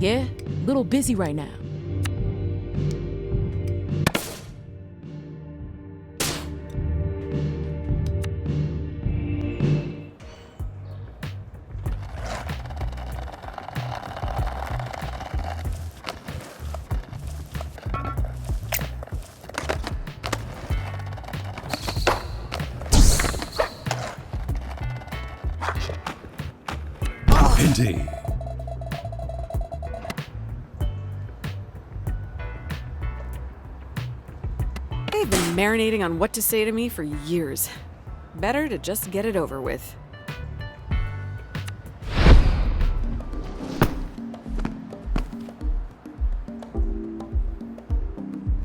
Yeah, little busy right now. Indeed. They've been marinating on what to say to me for years. Better to just get it over with.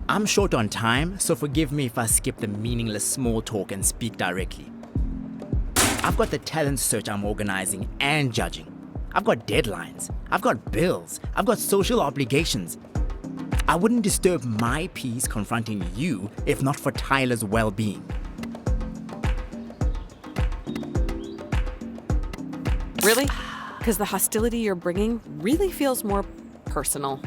I'm short on time, so forgive me if I skip the meaningless small talk and speak directly. I've got the talent search I'm organizing and judging. I've got deadlines. I've got bills. I've got social obligations. I wouldn't disturb my peace confronting you if not for Tyler's well-being. Really? Because the hostility you're bringing really feels more personal.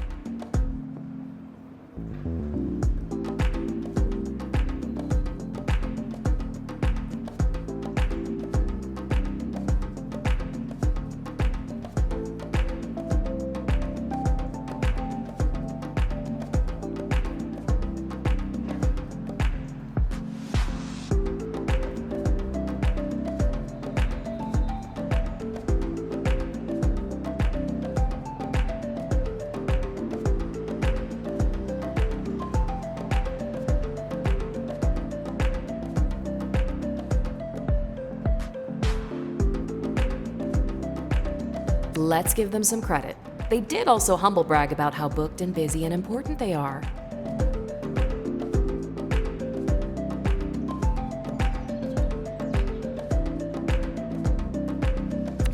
Let's give them some credit. They did also humble brag about how booked and busy and important they are.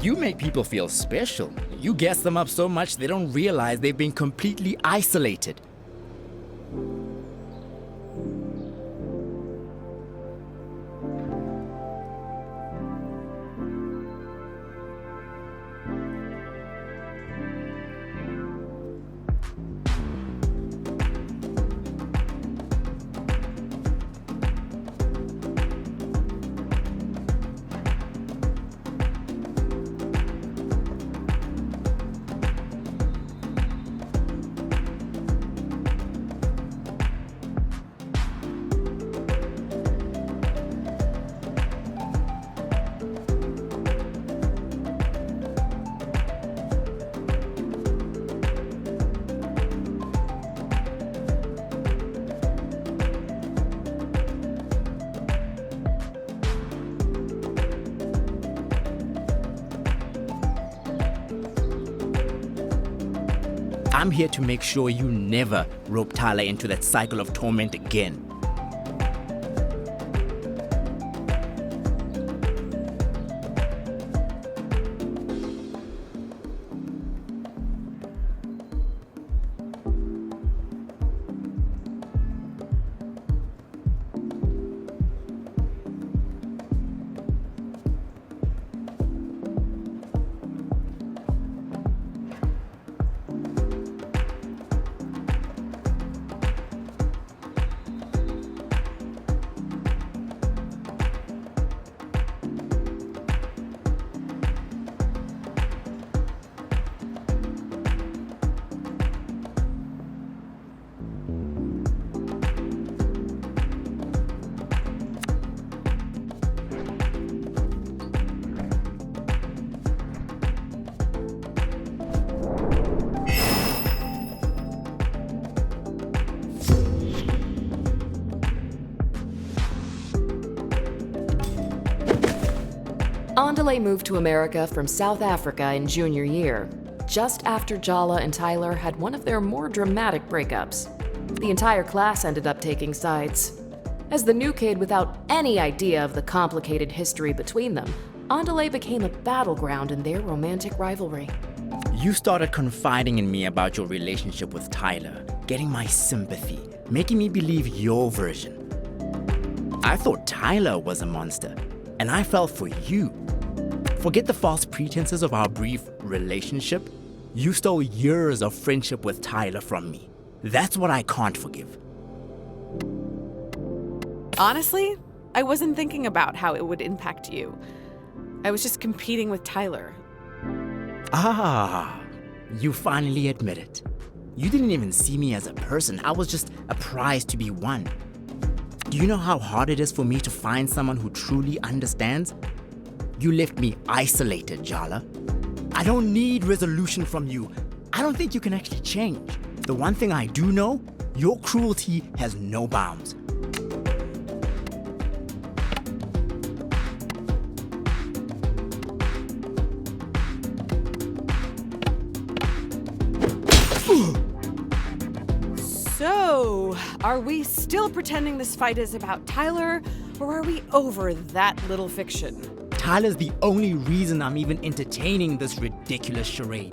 You make people feel special. You gas them up so much they don't realize they've been completely isolated. I'm here to make sure you never rope Tyler into that cycle of torment again. Andale moved to America from South Africa in junior year, just after Jala and Tyler had one of their more dramatic breakups. The entire class ended up taking sides. As the new kid without any idea of the complicated history between them, Andale became a battleground in their romantic rivalry. You started confiding in me about your relationship with Tyler, getting my sympathy, making me believe your version. I thought Tyler was a monster, and I fell for you. Forget the false pretenses of our brief relationship. You stole years of friendship with Tyler from me. That's what I can't forgive. Honestly, I wasn't thinking about how it would impact you. I was just competing with Tyler. Ah, you finally admit it. You didn't even see me as a person. I was just a prize to be won. Do you know how hard it is for me to find someone who truly understands? You left me isolated, Jala. I don't need resolution from you. I don't think you can actually change. The one thing I do know, your cruelty has no bounds. So, are we still pretending this fight is about Tyler, or are we over that little fiction? Tyler's the only reason I'm even entertaining this ridiculous charade.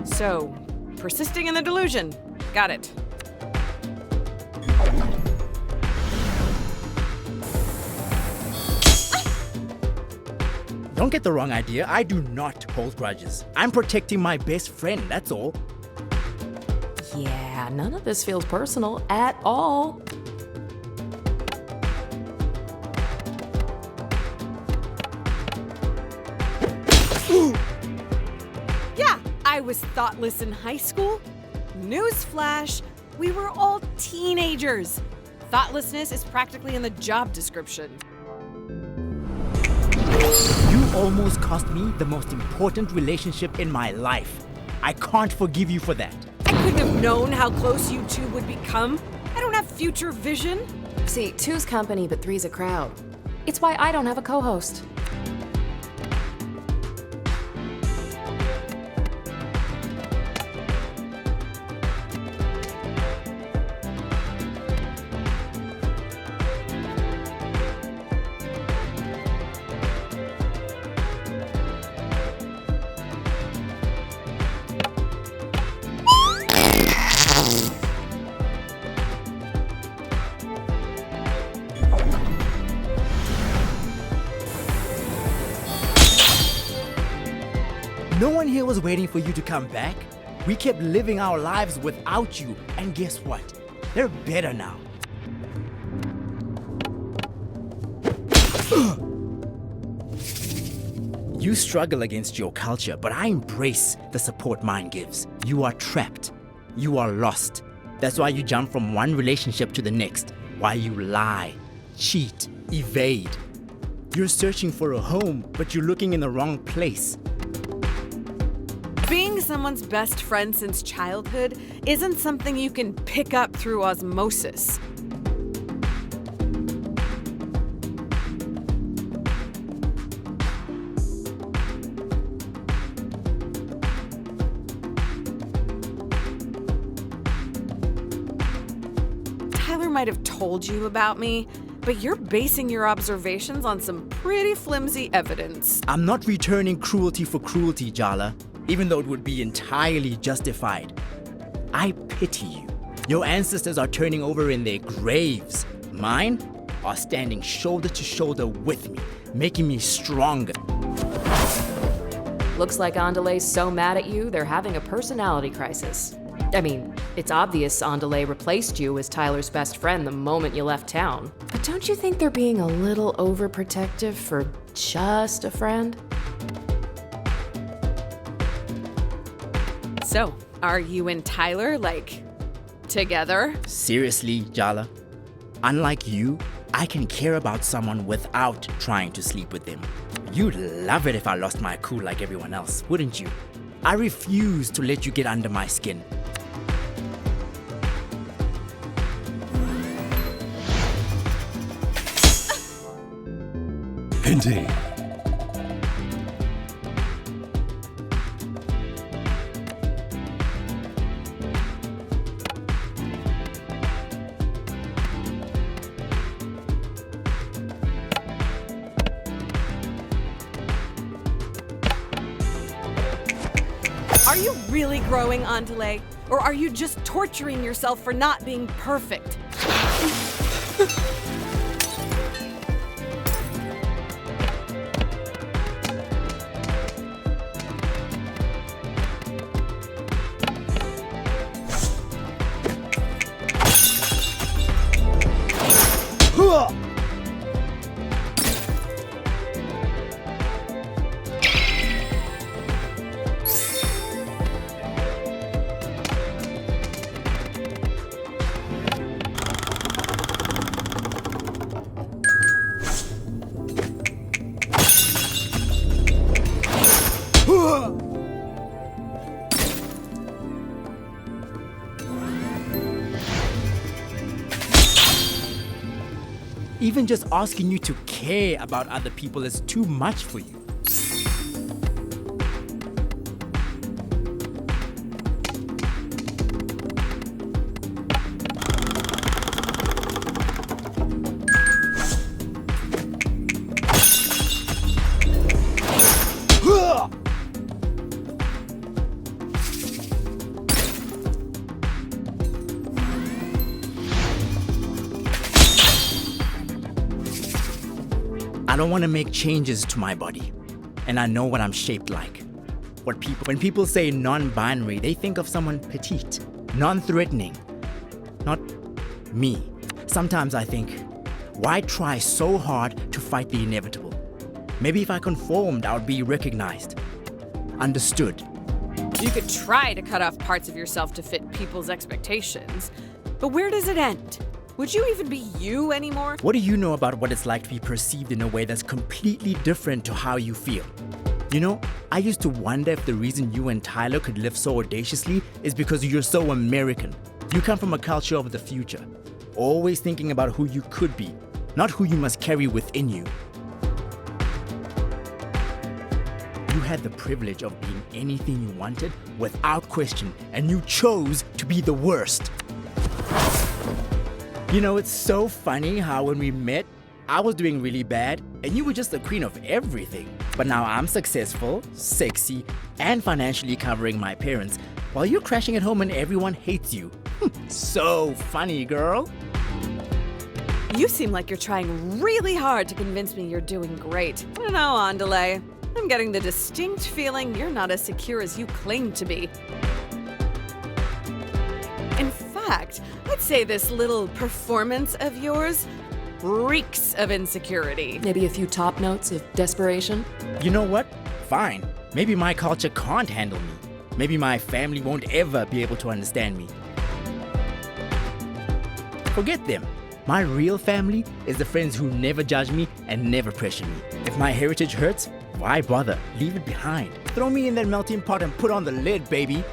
So, persisting in the delusion. Got it. Don't get the wrong idea, I do not hold grudges. I'm protecting my best friend, that's all. Yeah, none of this feels personal at all. Yeah, I was thoughtless in high school. Newsflash, we were all teenagers. Thoughtlessness is practically in the job description. You almost cost me the most important relationship in my life. I can't forgive you for that. I couldn't have known how close you two would become. I don't have future vision. See, two's company, but three's a crowd. It's why I don't have a co-host. No one here was waiting for you to come back. We kept living our lives without you, and guess what? They're better now. You struggle against your culture, but I embrace the support mine gives. You are trapped. You are lost. That's why you jump from one relationship to the next. Why you lie, cheat, evade. You're searching for a home, but you're looking in the wrong place. Being someone's best friend since childhood isn't something you can pick up through osmosis. Tyler might have told you about me, but you're basing your observations on some pretty flimsy evidence. I'm not returning cruelty for cruelty, Jala, even though it would be entirely justified. I pity you. Your ancestors are turning over in their graves. Mine are standing shoulder to shoulder with me, making me stronger. Looks like Andale's so mad at you, they're having a personality crisis. I mean, it's obvious Andale replaced you as Tyler's best friend the moment you left town. But don't you think they're being a little overprotective for just a friend? So, are you and Tyler, together? Seriously, Jala? Unlike you, I can care about someone without trying to sleep with them. You'd love it if I lost my cool like everyone else, wouldn't you? I refuse to let you get under my skin. Indeed. Are you really growing, Andale? Or are you just torturing yourself for not being perfect? Even just asking you to care about other people is too much for you. I don't want to make changes to my body, and I know what I'm shaped like. When people say non-binary, they think of someone petite, non-threatening. Not me. Sometimes I think, why try so hard to fight the inevitable? Maybe if I conformed, I would be recognized, understood. You could try to cut off parts of yourself to fit people's expectations, but where does it end? Would you even be you anymore? What do you know about what it's like to be perceived in a way that's completely different to how you feel? You know, I used to wonder if the reason you and Tyler could live so audaciously is because you're so American. You come from a culture of the future, always thinking about who you could be, not who you must carry within you. You had the privilege of being anything you wanted without question, and you chose to be the worst. You know, it's so funny how when we met, I was doing really bad and you were just the queen of everything. But now I'm successful, sexy, and financially covering my parents while you're crashing at home and everyone hates you. So funny, girl. You seem like you're trying really hard to convince me you're doing great. I don't know, Andale. I'm getting the distinct feeling you're not as secure as you claim to be. In fact, I'd say this little performance of yours reeks of insecurity. Maybe a few top notes of desperation? You know what? Fine. Maybe my culture can't handle me. Maybe my family won't ever be able to understand me. Forget them. My real family is the friends who never judge me and never pressure me. If my heritage hurts, why bother? Leave it behind. Throw me in that melting pot and put on the lid, baby.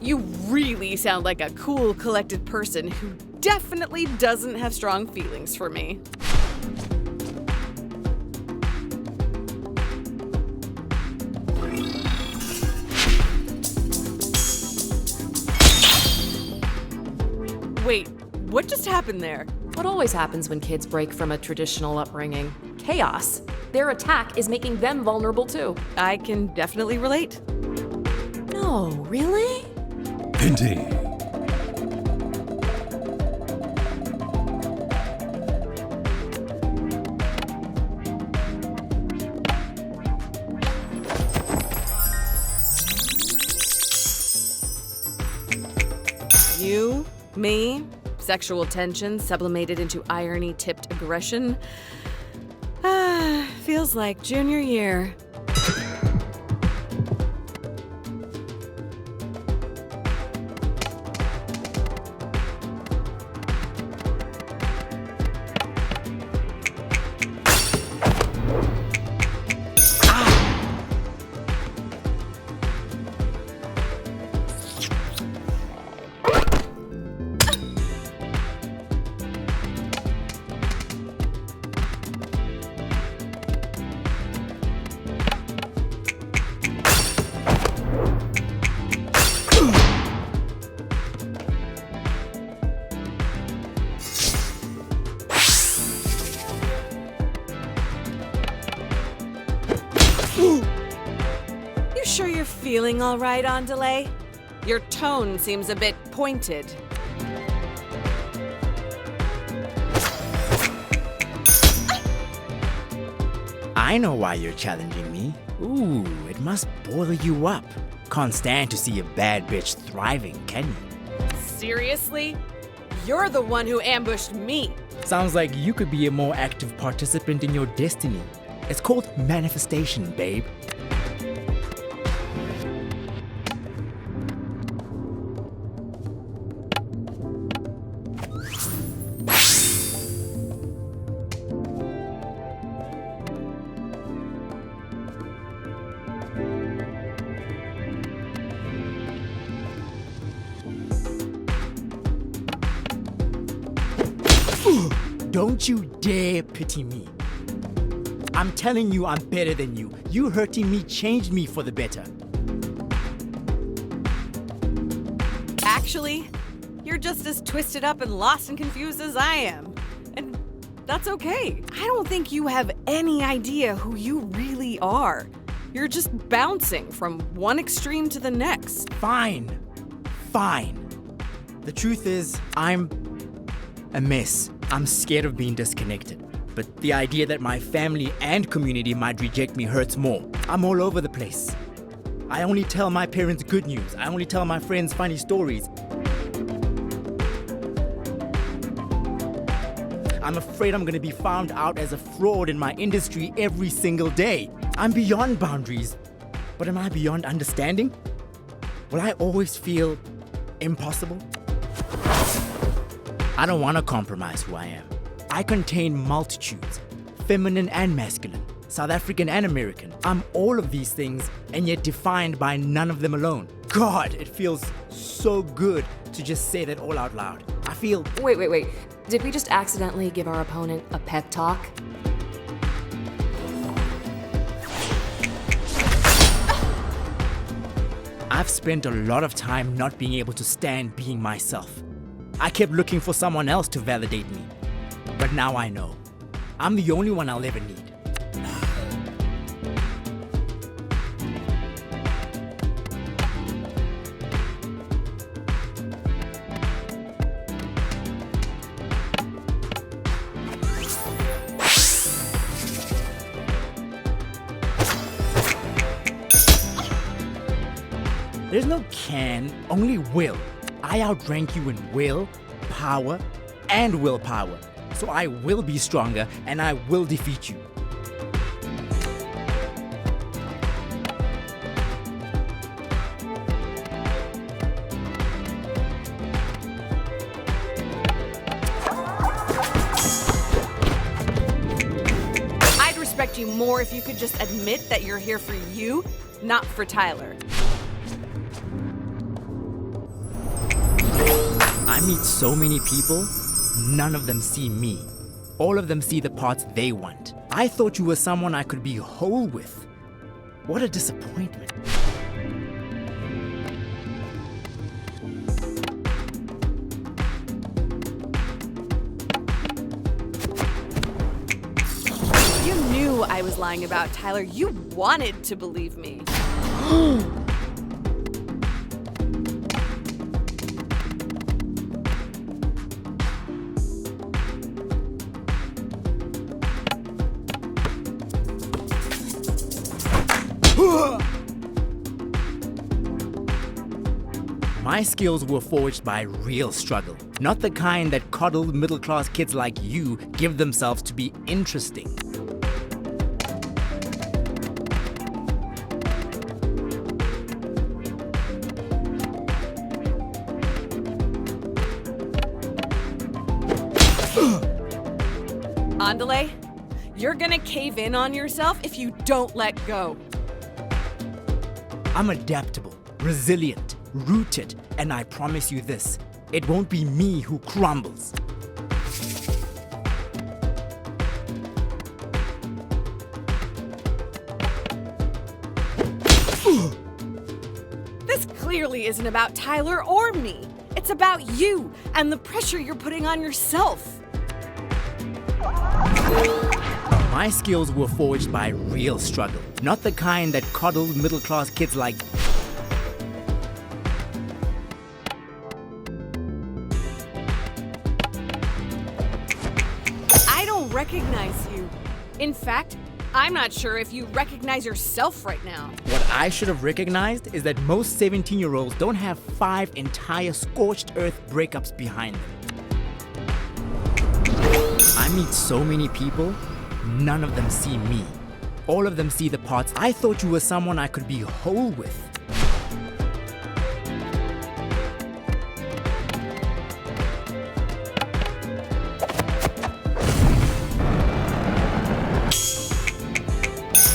You really sound like a cool, collected person who definitely doesn't have strong feelings for me. Wait, what just happened there? What always happens when kids break from a traditional upbringing? Chaos. Their attack is making them vulnerable too. I can definitely relate. No, really? Indeed. You, me, sexual tension sublimated into irony-tipped aggression. Feels like junior year. feeling all right, Andale? Your tone seems a bit pointed. I know why you're challenging me. Ooh, it must boil you up. Can't stand to see a bad bitch thriving, can you? Seriously? You're the one who ambushed me. Sounds like you could be a more active participant in your destiny. It's called manifestation, babe. Don't you dare pity me. I'm telling you I'm better than you. You hurting me changed me for the better. Actually, you're just as twisted up and lost and confused as I am. And that's okay. I don't think you have any idea who you really are. You're just bouncing from one extreme to the next. Fine. The truth is, I'm a mess. I'm scared of being disconnected. But the idea that my family and community might reject me hurts more. I'm all over the place. I only tell my parents good news. I only tell my friends funny stories. I'm afraid I'm gonna be found out as a fraud in my industry every single day. I'm beyond boundaries. But am I beyond understanding? Will I always feel impossible? I don't want to compromise who I am. I contain multitudes, feminine and masculine, South African and American. I'm all of these things and yet defined by none of them alone. God, it feels so good to just say that all out loud. I feel... Wait. Did we just accidentally give our opponent a pep talk? I've spent a lot of time not being able to stand being myself. I kept looking for someone else to validate me. But now I know. I'm the only one I'll ever need. There's no can, only will. I outrank you in will, power, and willpower. So I will be stronger and I will defeat you. I'd respect you more if you could just admit that you're here for you, not for Tyler. I meet so many people, none of them see me. All of them see the parts they want. I thought you were someone I could be whole with. What a disappointment. You knew I was lying about Tyler. You wanted to believe me. My skills were forged by real struggle, not the kind that coddled middle-class kids like you give themselves to be interesting. Andale, you're gonna cave in on yourself if you don't let go. I'm adaptable, resilient, rooted, and I promise you this, it won't be me who crumbles. This clearly isn't about Tyler or me. It's about you and the pressure you're putting on yourself. My skills were forged by real struggle, not the kind that coddled middle-class kids like recognize you. In fact, I'm not sure if you recognize yourself right now. What I should have recognized is that most 17-year-olds don't have 5 entire scorched earth breakups behind them. I meet so many people, none of them see me. All of them see the parts I thought you were someone I could be whole with.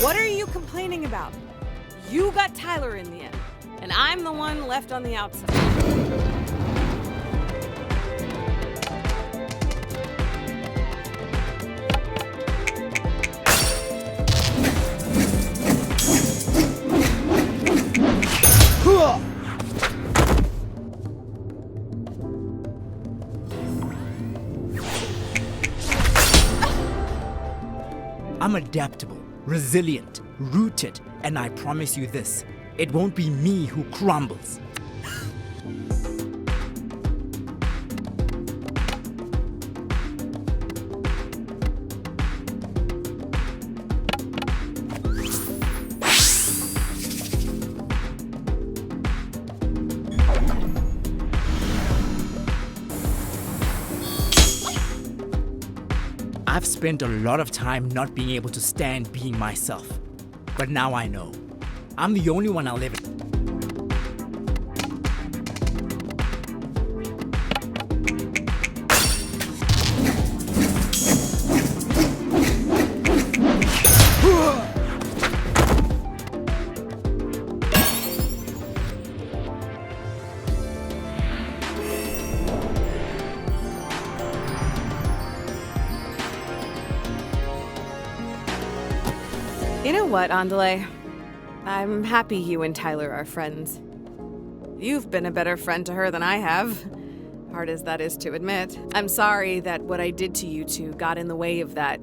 What are you complaining about? You got Tyler in the end, and I'm the one left on the outside. I'm adaptable, resilient, rooted, and I promise you this, it won't be me who crumbles. I've spent a lot of time not being able to stand being myself. But now I know. I'm the only one I'll ever... You know what, Andale? I'm happy you and Tyler are friends. You've been a better friend to her than I have. Hard as that is to admit. I'm sorry that what I did to you two got in the way of that.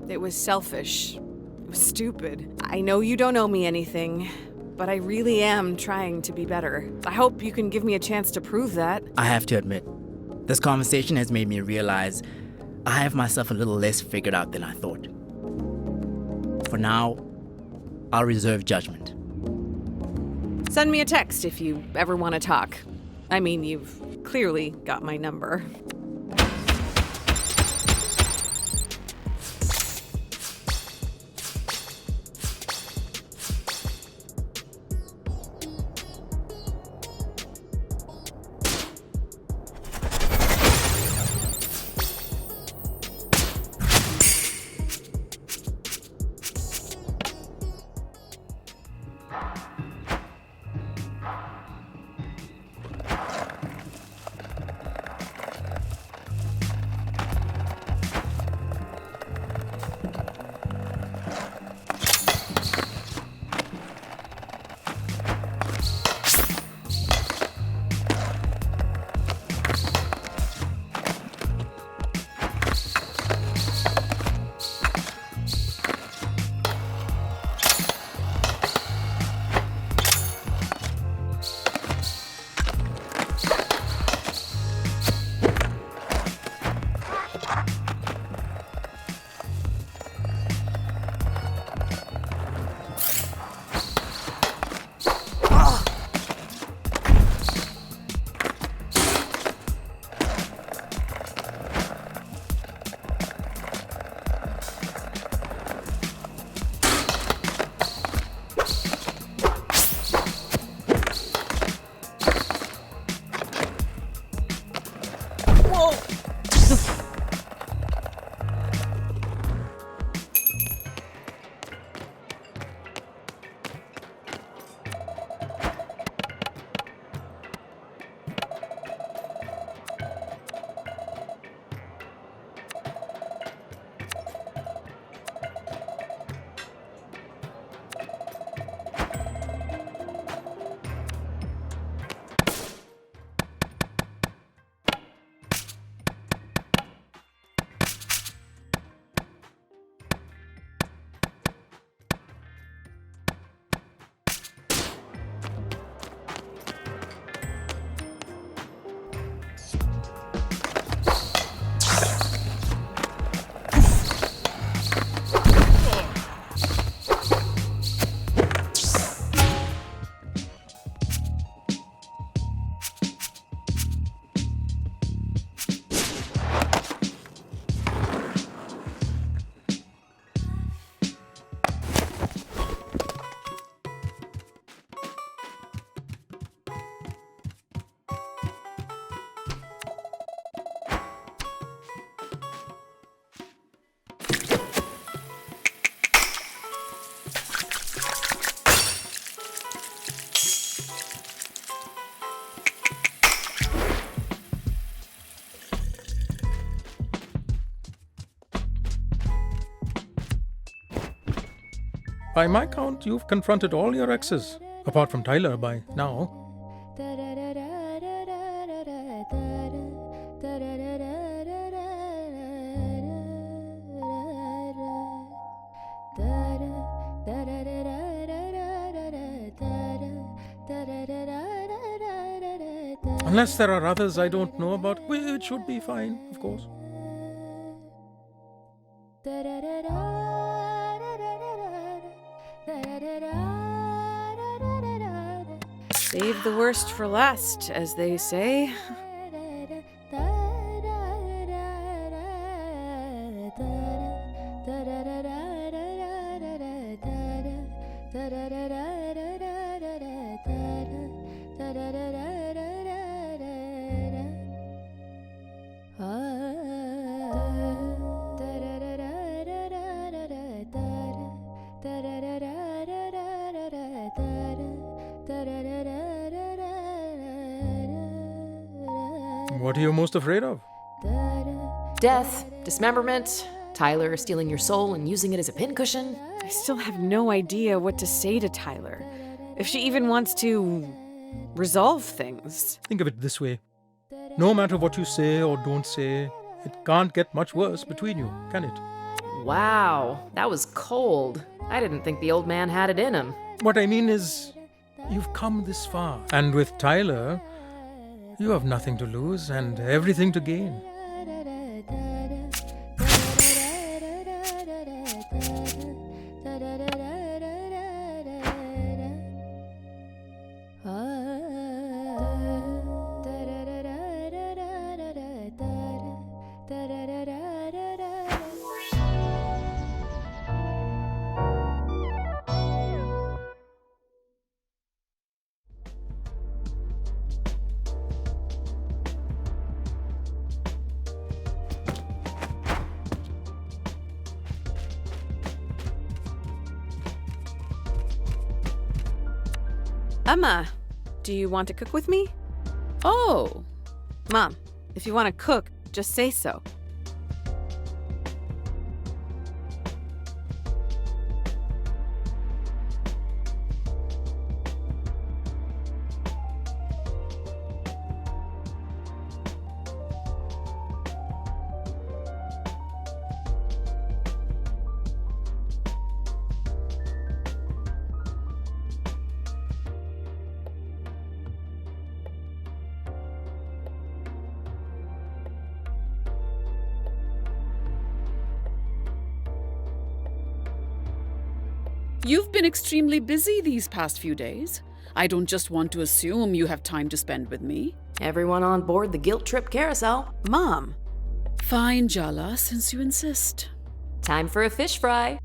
It was selfish. It was stupid. I know you don't owe me anything, but I really am trying to be better. I hope you can give me a chance to prove that. I have to admit, this conversation has made me realize I have myself a little less figured out than I thought. For now, I'll reserve judgment. Send me a text if you ever want to talk. I mean, you've clearly got my number. By my count, you've confronted all your exes, apart from Tyler by now. Unless there are others I don't know about, which should be fine, of course. Save the worst for last, as they say. What are you most afraid of? Death, dismemberment, Tyler stealing your soul and using it as a pincushion. I still have no idea what to say to Tyler. If she even wants to resolve things. Think of it this way. No matter what you say or don't say, it can't get much worse between you, can it? Wow, that was cold. I didn't think the old man had it in him. What I mean is, you've come this far. And with Tyler, you have nothing to lose and everything to gain. Emma, do you want to cook with me? Oh, Mom, if you want to cook, just say so. you've been extremely busy these past few days. I don't just want to assume you have time to spend with me. Everyone on board the guilt trip carousel. Mom, Fine, Jala, since you insist. Time for a fish fry.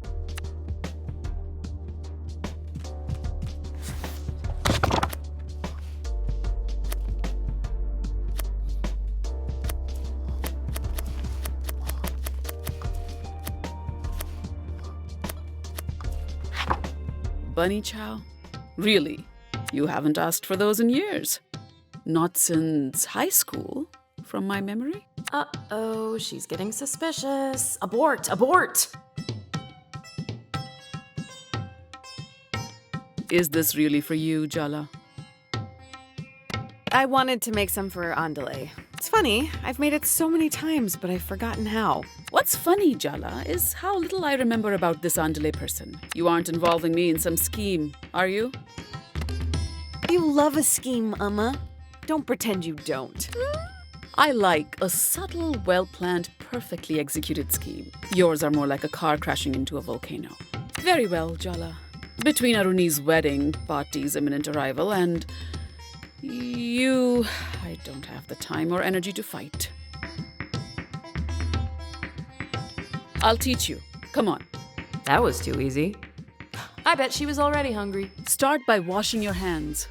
Bunny chow? Really? You haven't asked for those in years. Not since high school, from my memory. Uh-oh, she's getting suspicious. Abort! Abort! Is this really for you, Jala? I wanted to make some for Andale. It's funny, I've made it so many times, but I've forgotten how. What's funny, Jala, is how little I remember about this Andale person. You aren't involving me in some scheme, are you? You love a scheme, Amma. Don't pretend you don't. I like a subtle, well-planned, perfectly executed scheme. Yours are more like a car crashing into a volcano. Very well, Jala. Between Aruni's wedding, Pati's imminent arrival, and you, I don't have the time or energy to fight. I'll teach you. Come on. That was too easy. I bet she was already hungry. Start by washing your hands.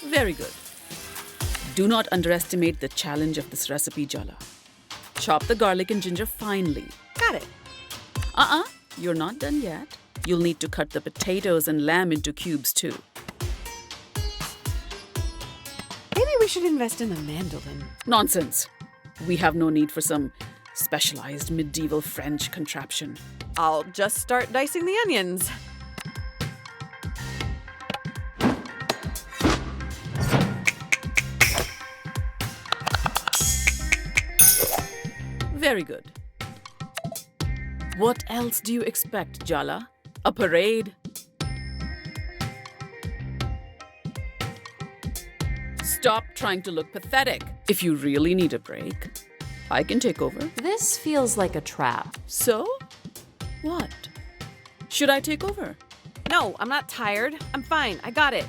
Very good. Do not underestimate the challenge of this recipe, Jala. Chop the garlic and ginger finely. Got it. You're not done yet. You'll need to cut the potatoes and lamb into cubes too. Maybe we should invest in a mandolin. Nonsense. We have no need for some specialized medieval French contraption. I'll just start dicing the onions. Very good. What else do you expect, Jala? A parade? Stop trying to look pathetic. If you really need a break, I can take over. This feels like a trap. So? What? Should I take over? No, I'm not tired. I'm fine. I got it.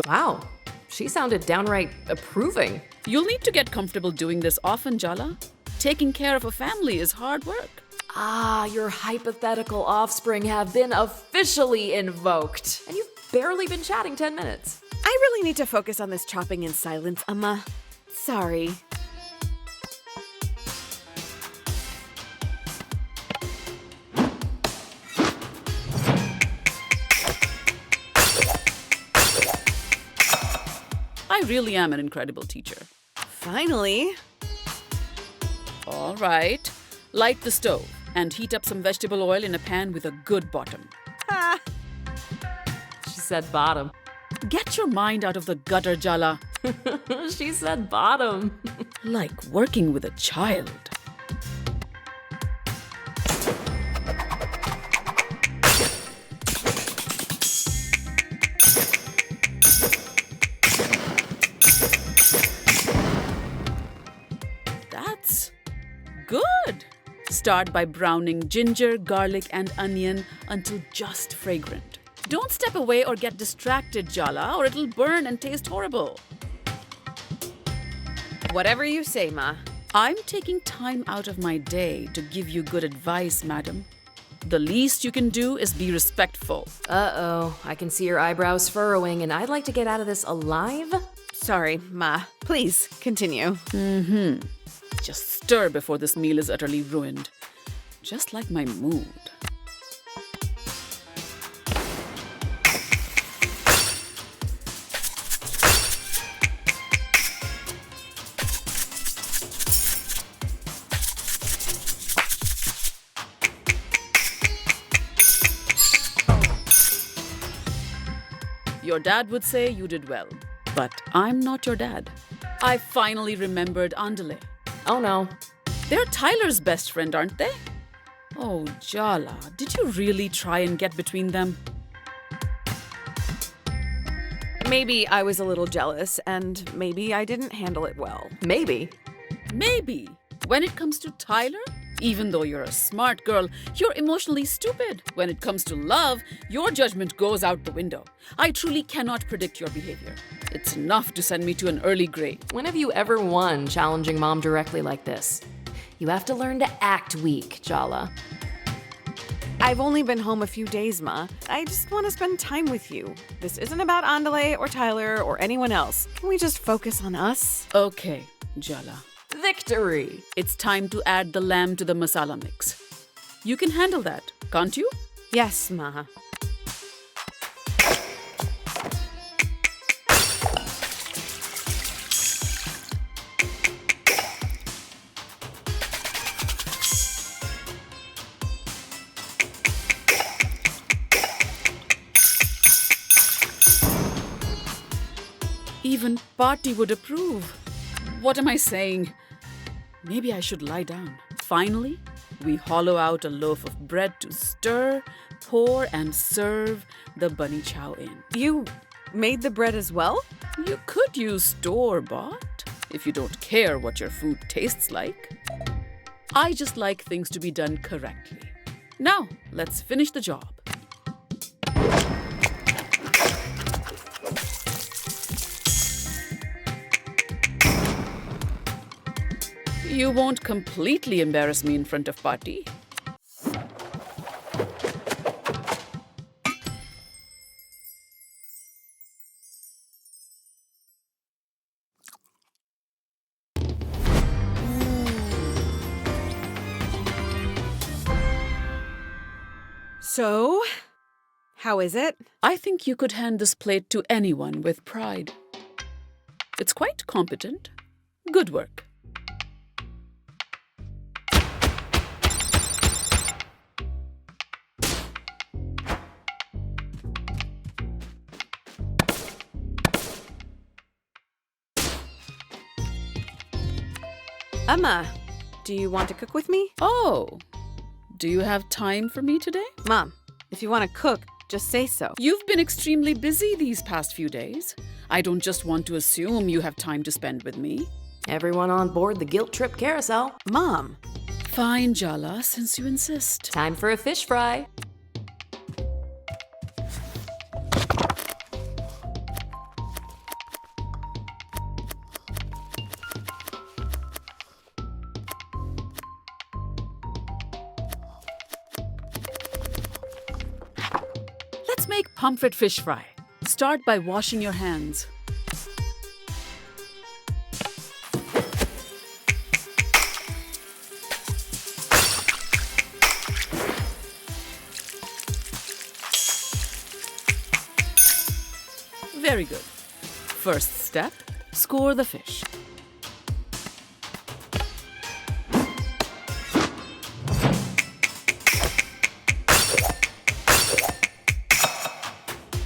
Wow, she sounded downright approving. You'll need to get comfortable doing this often, Jala. Taking care of a family is hard work. Ah, your hypothetical offspring have been officially invoked. And you've barely been chatting 10 minutes. I really need to focus on this chopping in silence, Amma. Sorry. I really am an incredible teacher. Finally. All right. Light the stove and heat up some vegetable oil in a pan with a good bottom. Ah. She said bottom. Get your mind out of the gutter, Jala. She said bottom. Like working with a child. That's good. Start by browning ginger, garlic, and onion until just fragrant. Don't step away or get distracted, Jala, or it'll burn and taste horrible. Whatever you say, Ma. I'm taking time out of my day to give you good advice, madam. The least you can do is be respectful. Uh-oh, I can see your eyebrows furrowing, and I'd like to get out of this alive. Sorry, Ma. Please, continue. Just stir before this meal is utterly ruined. Just like my mood. Your dad would say you did well, but I'm not your dad. I finally remembered Andale. Oh no. They're Tyler's best friend, aren't they? Oh, Jala, did you really try and get between them? Maybe I was a little jealous, and maybe I didn't handle it well. Maybe. Maybe. When it comes to Tyler, even though you're a smart girl, you're emotionally stupid. When it comes to love, your judgment goes out the window. I truly cannot predict your behavior. It's enough to send me to an early grade. When have you ever won challenging mom directly like this? You have to learn to act weak, Jala. I've only been home a few days, Ma. I just want to spend time with you. This isn't about Andale or Tyler or anyone else. Can we just focus on us? Okay, Jala. Victory! It's time to add the lamb to the masala mix. You can handle that, can't you? Yes, Ma. Even Party would approve. What am I saying? Maybe I should lie down. Finally, we hollow out a loaf of bread to stir, pour, and serve the bunny chow in. You made the bread as well? You could use store-bought if you don't care what your food tastes like. I just like things to be done correctly. Now, let's finish the job. You won't completely embarrass me in front of Party. So, how is it? I think you could hand this plate to anyone with pride. It's quite competent. Good work. Emma, do you want to cook with me? Oh, do you have time for me today? Mom, if you want to cook, just say so. You've been extremely busy these past few days. I don't just want to assume you have time to spend with me. Everyone on board the guilt trip carousel. Mom, Fine, Jala, since you insist. Time for a fish fry. Let's make pomfret fish fry. Start by washing your hands. Very good. First step, score the fish.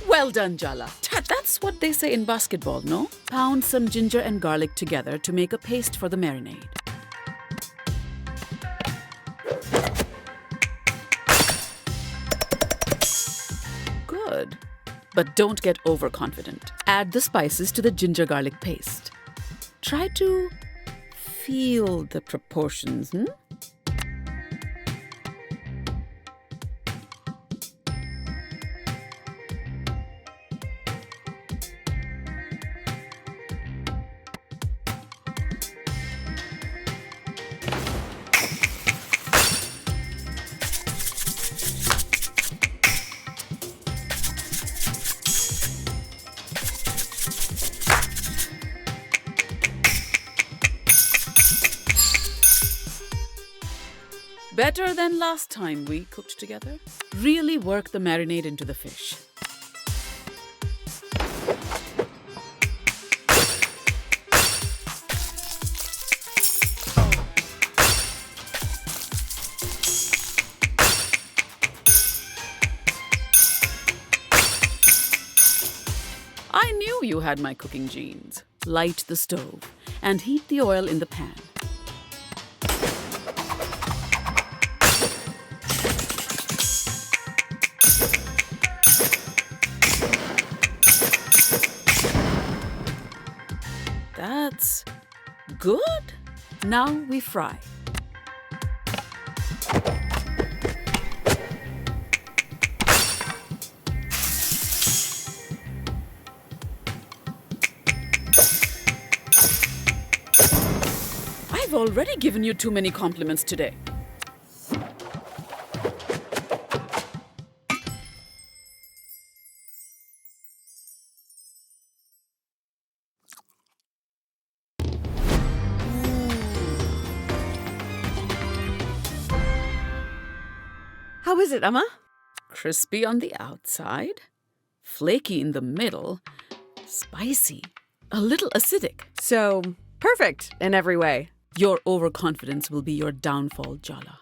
Well done, Jala. That's what they say in basketball, no? Pound some ginger and garlic together to make a paste for the marinade. Good. But don't get overconfident. Add the spices to the ginger garlic paste. Try to feel the proportions, Better than last time we cooked together. Really work the marinade into the fish. I knew you had my cooking genes. Light the stove and heat the oil in the pan. That's good. Now we fry. I've already given you too many compliments today. how is it, Emma? Crispy on the outside, flaky in the middle, spicy, a little acidic. So, perfect in every way. Your overconfidence will be your downfall, Jala.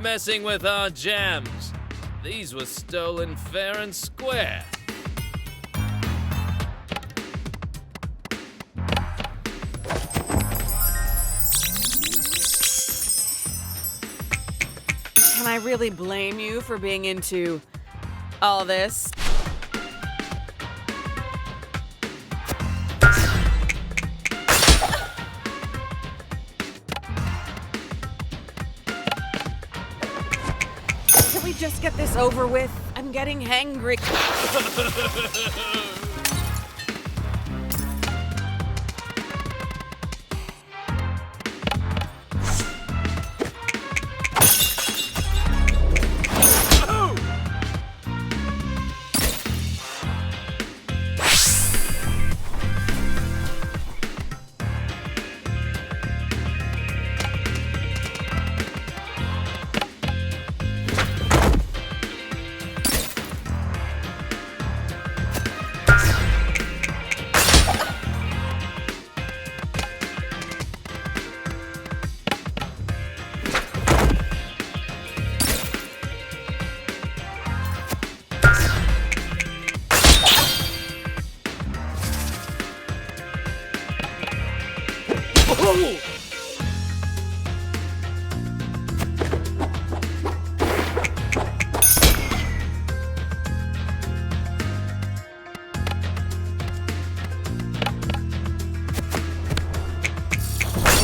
messing with our jams. These were stolen fair and square. Can I really blame you for being into all this? Can we just get this over with? I'm getting hangry.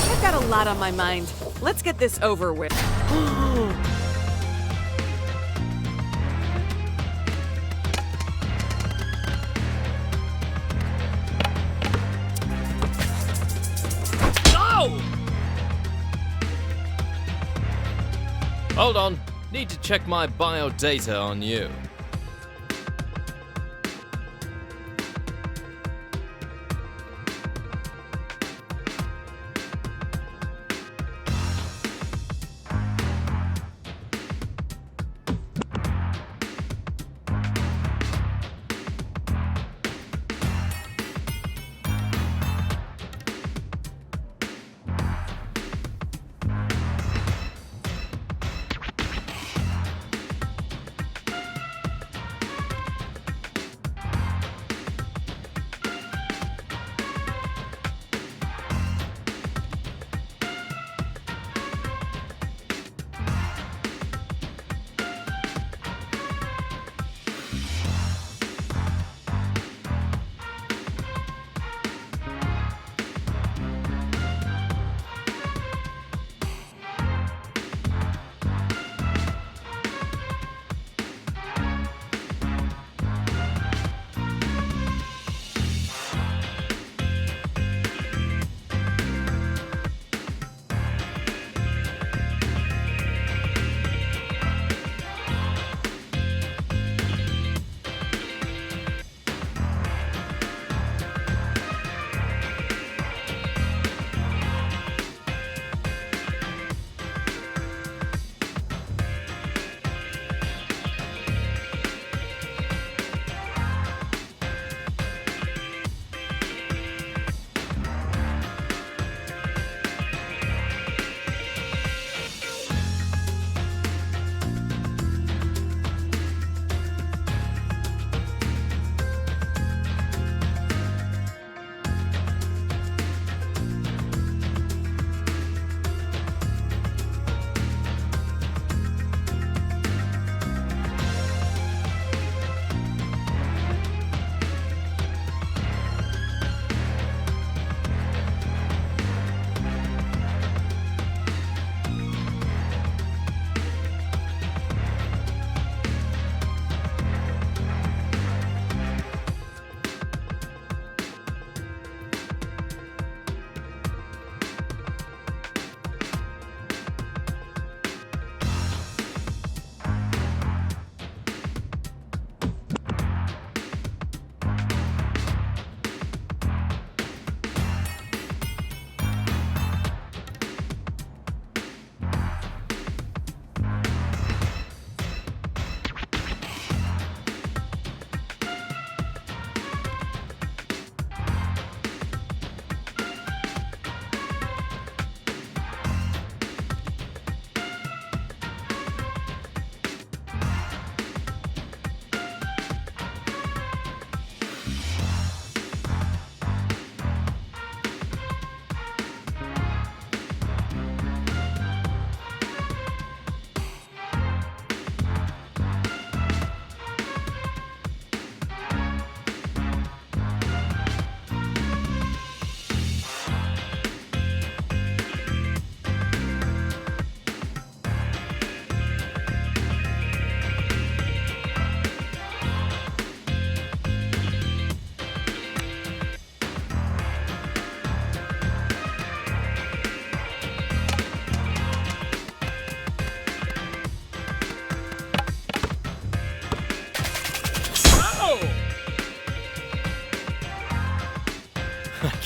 I've got a lot on my mind. Let's get this over with. Hold on. Need to check my biodata on you.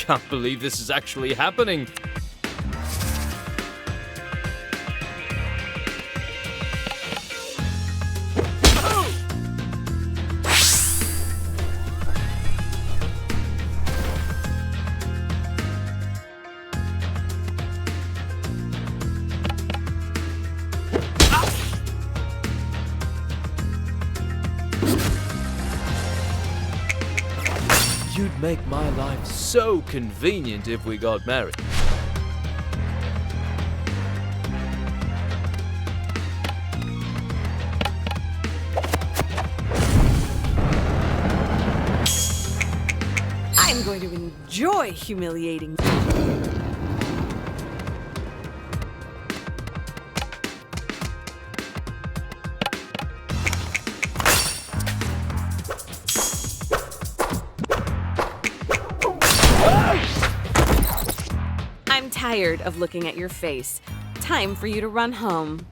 can't believe this is actually happening. You'd make my life so convenient if we got married. I'm going to enjoy humiliating you. I'm tired of looking at your face. Time for you to run home.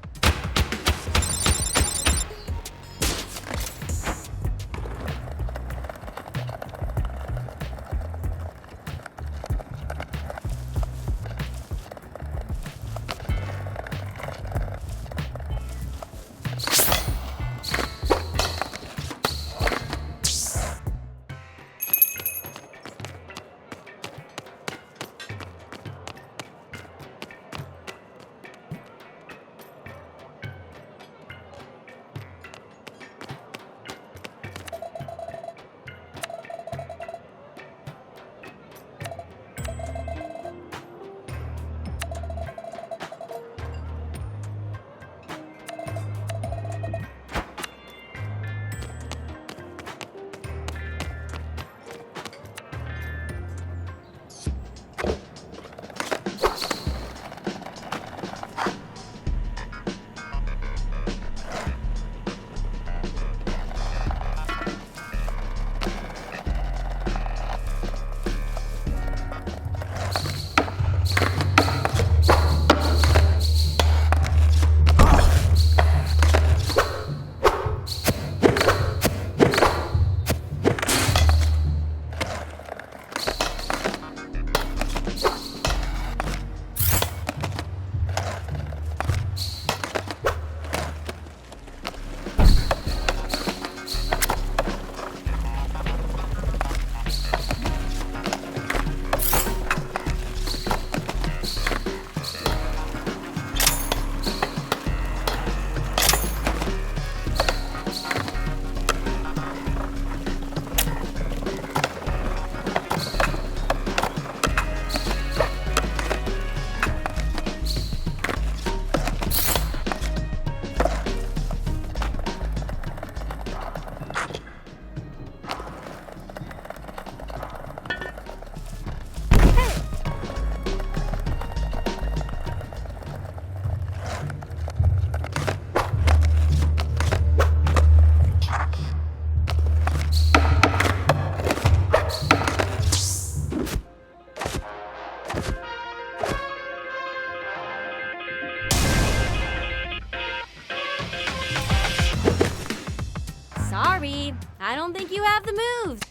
Sorry, I don't think you have the moves.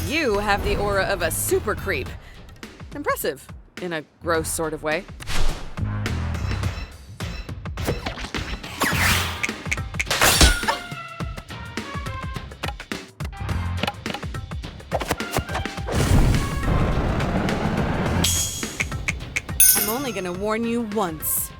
You have the aura of a super creep. Impressive, in a gross sort of way. I'm only gonna warn you once.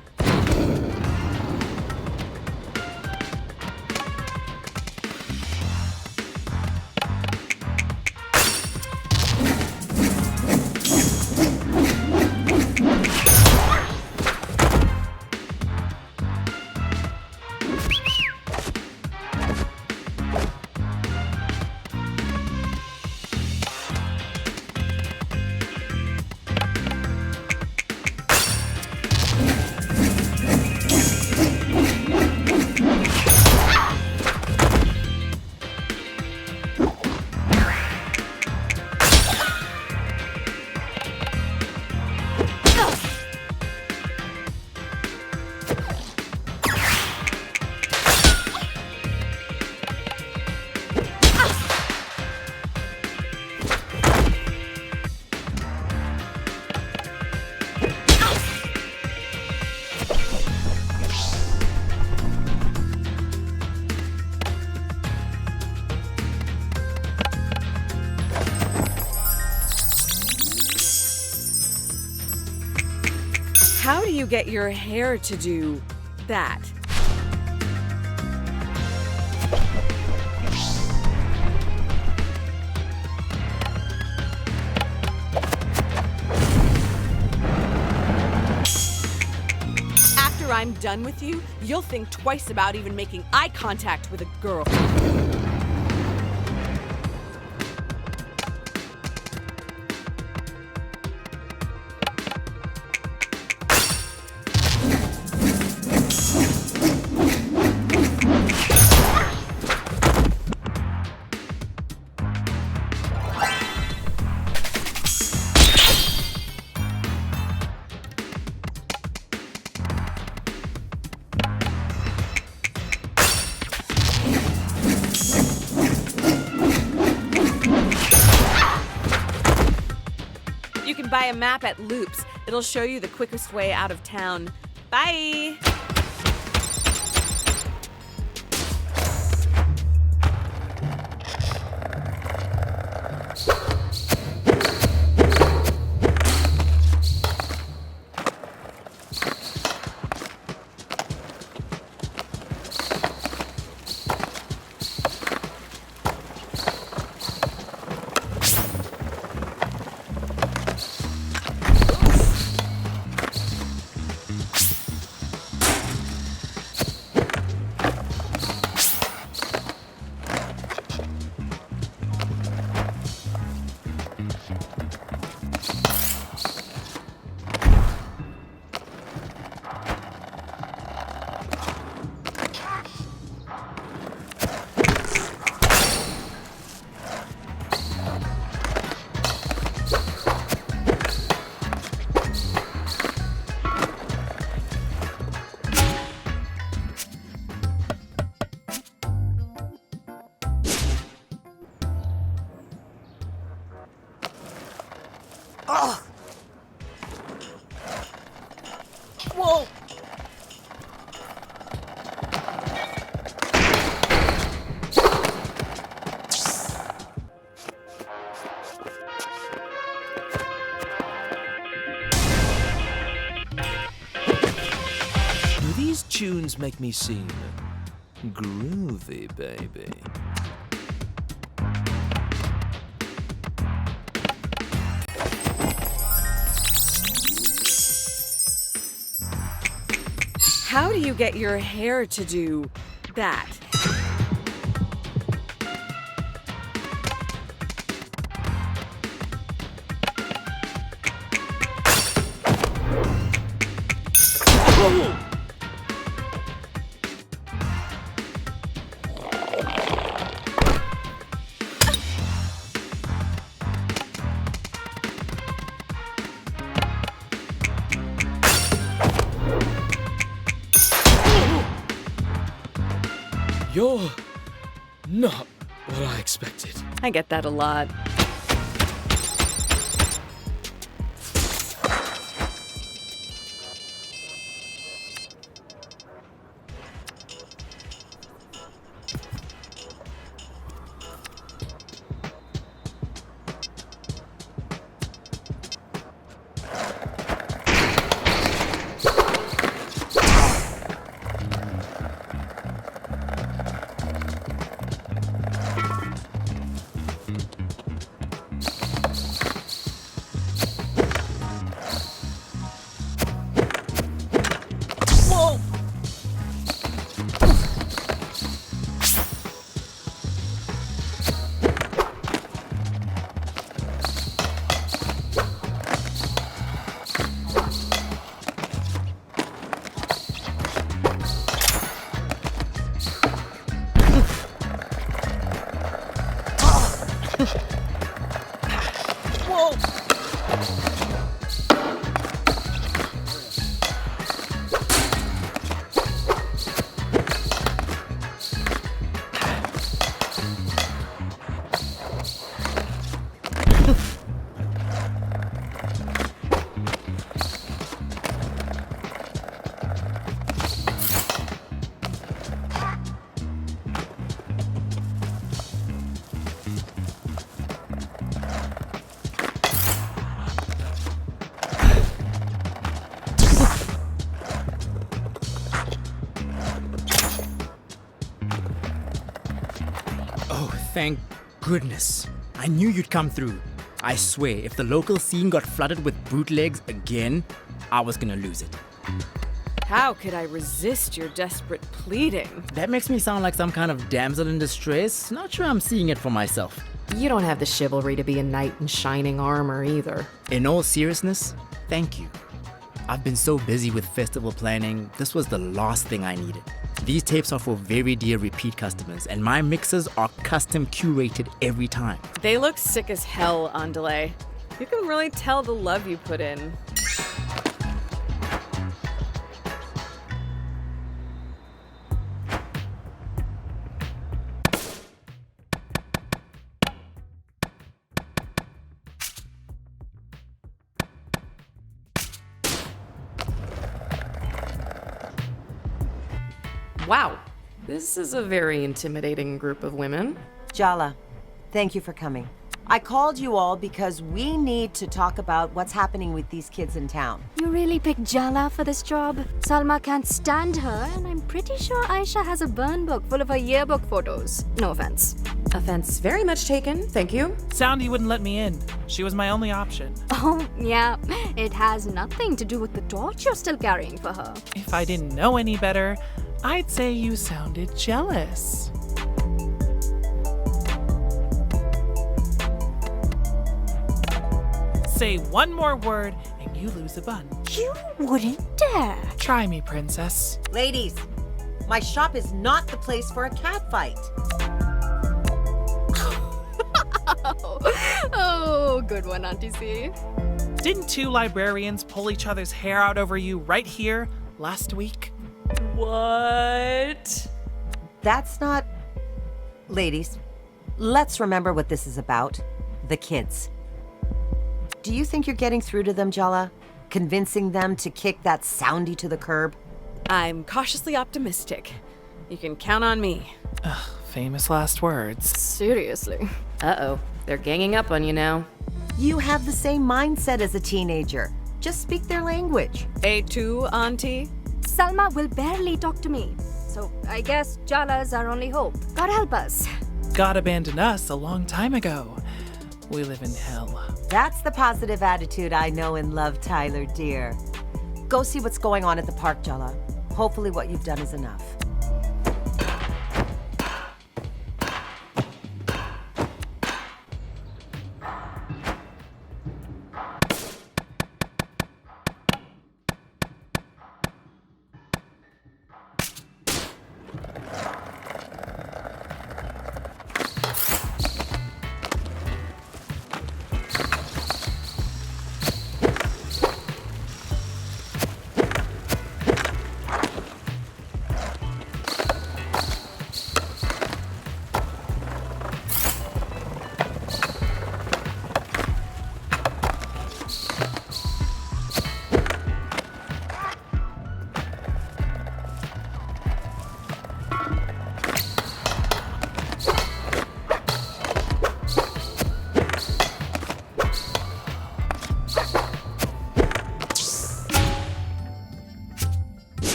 How do you get your hair to do that? After I'm done with you, you'll think twice about even making eye contact with a girl. You can buy a map at Loops. It'll show you the quickest way out of town. Bye! Whoa! Do these tunes make me seem groovy, baby? How do you get your hair to do that? You're not what I expected. I get that a lot. Thank goodness. I knew you'd come through. I swear, if the local scene got flooded with bootlegs again, I was gonna lose it. How could I resist your desperate pleading? That makes me sound like some kind of damsel in distress. Not sure I'm seeing it for myself. You don't have the chivalry to be a knight in shining armor either. In all seriousness, thank you. I've been so busy with festival planning, this was the last thing I needed. These tapes are for very dear repeat customers, and my mixes are custom curated every time. They look sick as hell, Andale. You can really tell the love you put in. Wow, this is a very intimidating group of women. Jala, thank you for coming. I called you all because we need to talk about what's happening with these kids in town. You really picked Jala for this job? Salma can't stand her, and I'm pretty sure Aisha has a burn book full of her yearbook photos. No offense. Offense very much taken, thank you. Soundy wouldn't let me in. She was my only option. Oh, yeah. It has nothing to do with the torch you're still carrying for her. If I didn't know any better, I'd say you sounded jealous. Say one more word and you lose a bun. You wouldn't dare. Try me, princess. Ladies, my shop is not the place for a catfight. Oh, good one, Auntie C. Didn't two librarians pull each other's hair out over you right here last week? What? That's not... Ladies, let's remember what this is about. The kids. Do you think you're getting through to them, Jala? Convincing them to kick that Soundy to the curb? I'm cautiously optimistic. You can count on me. Ugh, famous last words. Seriously. Uh-oh, they're ganging up on you now. You have the same mindset as a teenager. Just speak their language. A2, Auntie? Salma will barely talk to me. So I guess Jala's our only hope. God help us. God abandoned us a long time ago. We live in hell. That's the positive attitude I know and love, Tyler, dear. Go see what's going on at the park, Jala. Hopefully what you've done is enough.